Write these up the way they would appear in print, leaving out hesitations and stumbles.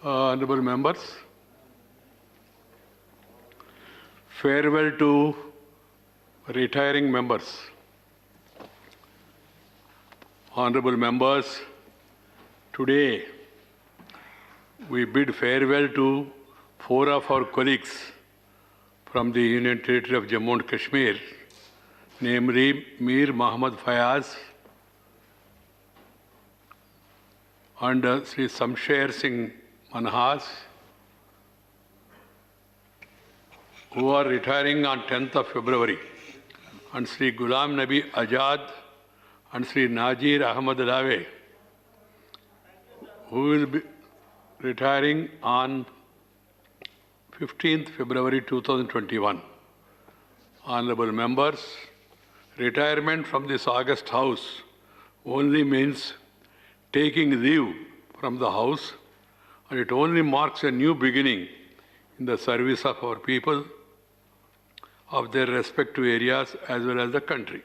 Honorable members, farewell to retiring members. Honorable members, today we bid farewell to 4 of our colleagues from the Union Territory of Jammu and Kashmir, namely Mir Mohammad Fayaz and Sri Samsher Singh Manhas, who are retiring on 10th of February, and Sri Ghulam Nabi Azad and Sri Nazir Ahmad Lave, who will be retiring on 15th February 2021. Honorable members, retirement from this august house only means taking leave from the house, and it only marks a new beginning in the service of our people, of their respective areas as well as the country.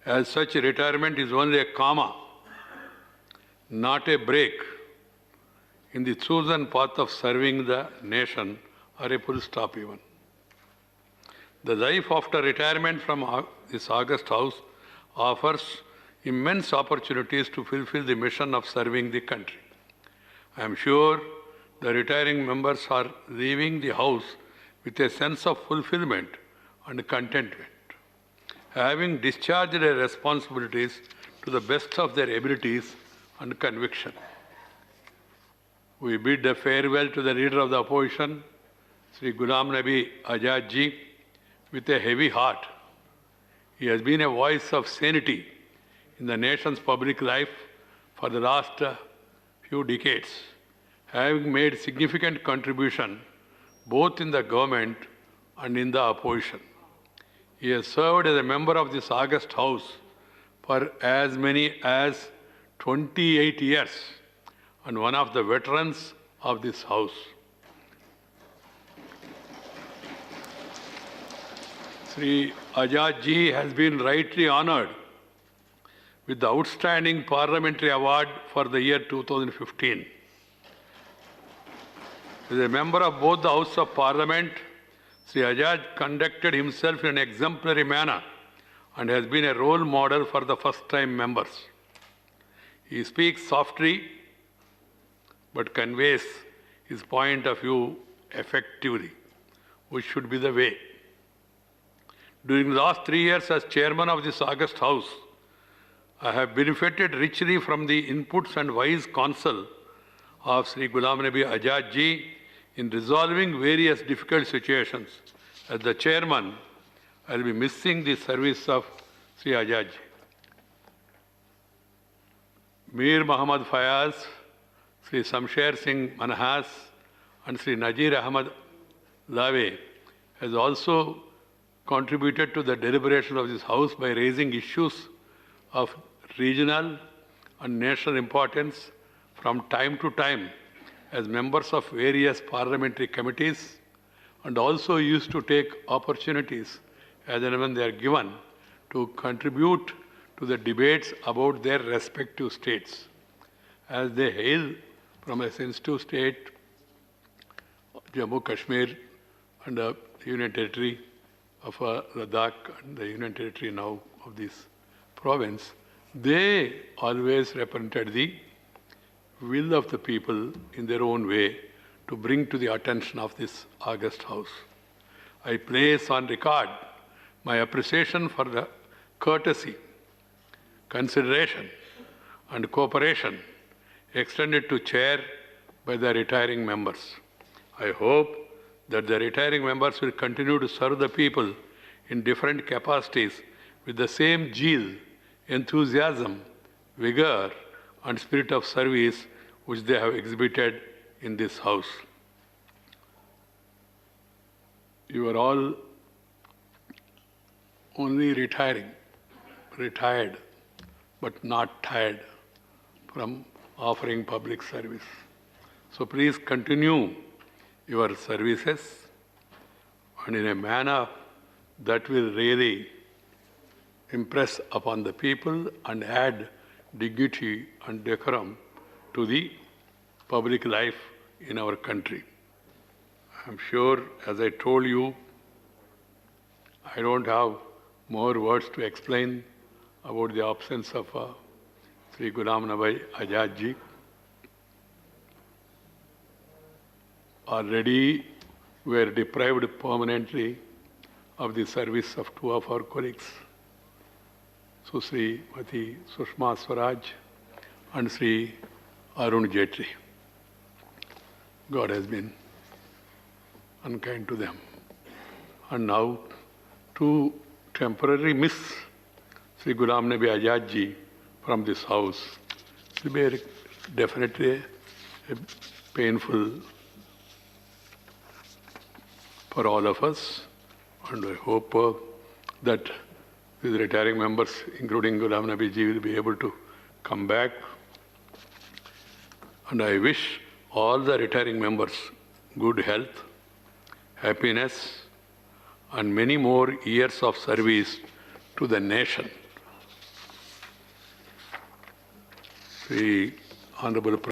As such, retirement is only a comma, not a break in the chosen path of serving the nation, or a full stop even. The life after retirement from this august house offers immense opportunities to fulfill the mission of serving the country. I am sure the retiring members are leaving the house with a sense of fulfillment and contentment, having discharged their responsibilities to the best of their abilities and conviction. We bid a farewell to the leader of the opposition, Sri Ghulam Nabi Azad ji, with a heavy heart. He has been a voice of sanity in the nation's public life for the last few decades, having made significant contribution both in the government and in the opposition. He has served as a member of this august house for as many as 28 years and one of the veterans of this house. Sri Azad ji has been rightly honored with the Outstanding Parliamentary Award for the year 2015. As a member of both the House of Parliament, Sri Azad conducted himself in an exemplary manner and has been a role model for the first-time members. He speaks softly but conveys his point of view effectively, which should be the way. During the last 3 years as chairman of this august house, I have benefited richly from the inputs and wise counsel of Sri Ghulam Nabi Azad ji in resolving various difficult situations. As the chairman, I will be missing the service of Sri Azad ji. Mir Mohammad Fayaz, Sri Samsher Singh Manhas and Sri Nazir Ahmad Lave has also contributed to the deliberation of this house by raising issues of regional and national importance from time to time as members of various parliamentary committees, and also used to take opportunities as and when they are given to contribute to the debates about their respective states. As they hail from a sensitive state, Jammu Kashmir and the Union Territory of Ladakh and the Union Territory now of this province, they always represented the will of the people in their own way to bring to the attention of this august house. I place on record my appreciation for the courtesy, consideration and cooperation extended to chair by the retiring members. I hope that the retiring members will continue to serve the people in different capacities with the same zeal, enthusiasm, vigor, and spirit of service which they have exhibited in this house. You are all only retired, but not tired from offering public service. So please continue your services and in a manner that will really impress upon the people and add dignity and decorum to the public life in our country. I'm sure, as I told you, I don't have more words to explain about the absence of Sri Ghulam Nabi Azad ji. Already we are deprived permanently of the service of two of our colleagues, Susri Mati Sushma Swaraj and Sri Arun Jaitley. God has been unkind to them. And now to temporarily miss Sri Ghulam Nabi Azad ji from this house will be definitely a painful for all of us. And I hope that these retiring members, including Ghulam Nabi ji, will be able to come back. And I wish all the retiring members good health, happiness, and many more years of service to the nation. The Honorable